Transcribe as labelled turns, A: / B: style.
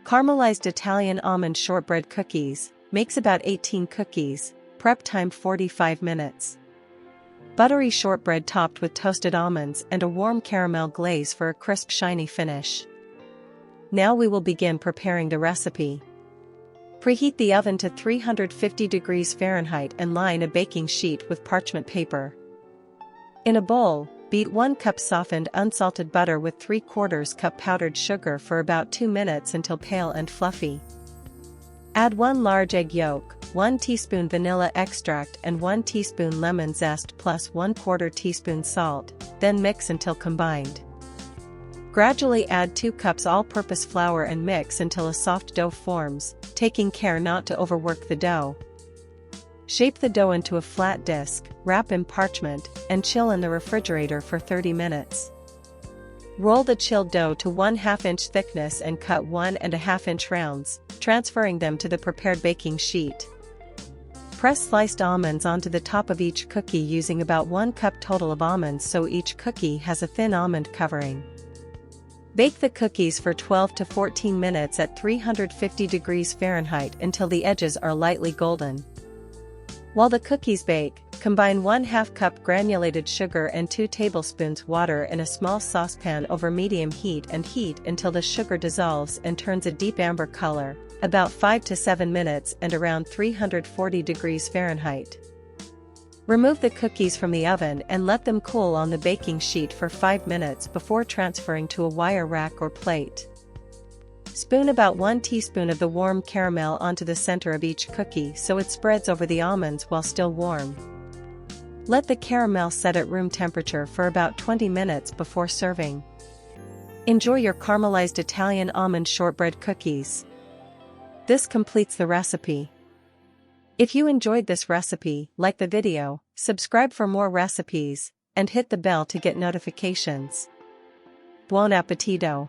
A: Caramelized Italian almond shortbread cookies, makes about 18 cookies, prep time 45 minutes. Buttery shortbread topped with toasted almonds and a warm caramel glaze for a crisp shiny finish. Now we will begin preparing the recipe. Preheat the oven to 350 degrees Fahrenheit and line a baking sheet with parchment paper. In a bowl, beat 1 cup softened unsalted butter with 3/4 cup powdered sugar for about 2 minutes until pale and fluffy. Add 1 large egg yolk, 1 teaspoon vanilla extract and 1 teaspoon lemon zest plus 1/4 teaspoon salt, then mix until combined. Gradually add 2 cups all-purpose flour and mix until a soft dough forms, taking care not to overwork the dough. Shape the dough into a flat disc, wrap in parchment, and chill in the refrigerator for 30 minutes. Roll the chilled dough to 1/2 inch thickness and cut 1½ inch rounds, transferring them to the prepared baking sheet. Press sliced almonds onto the top of each cookie using about 1 cup total of almonds so each cookie has a thin almond covering. Bake the cookies for 12 to 14 minutes at 350 degrees Fahrenheit until the edges are lightly golden. While the cookies bake, combine 1/2 cup granulated sugar and 2 tablespoons water in a small saucepan over medium heat and heat until the sugar dissolves and turns a deep amber color, about 5 to 7 minutes and around 340 degrees Fahrenheit. Remove the cookies from the oven and let them cool on the baking sheet for 5 minutes before transferring to a wire rack or plate. Spoon about 1 teaspoon of the warm caramel onto the center of each cookie so it spreads over the almonds while still warm. Let the caramel set at room temperature for about 20 minutes before serving. Enjoy your caramelized Italian almond shortbread cookies. This completes the recipe. If you enjoyed this recipe, like the video, subscribe for more recipes, and hit the bell to get notifications. Buon appetito!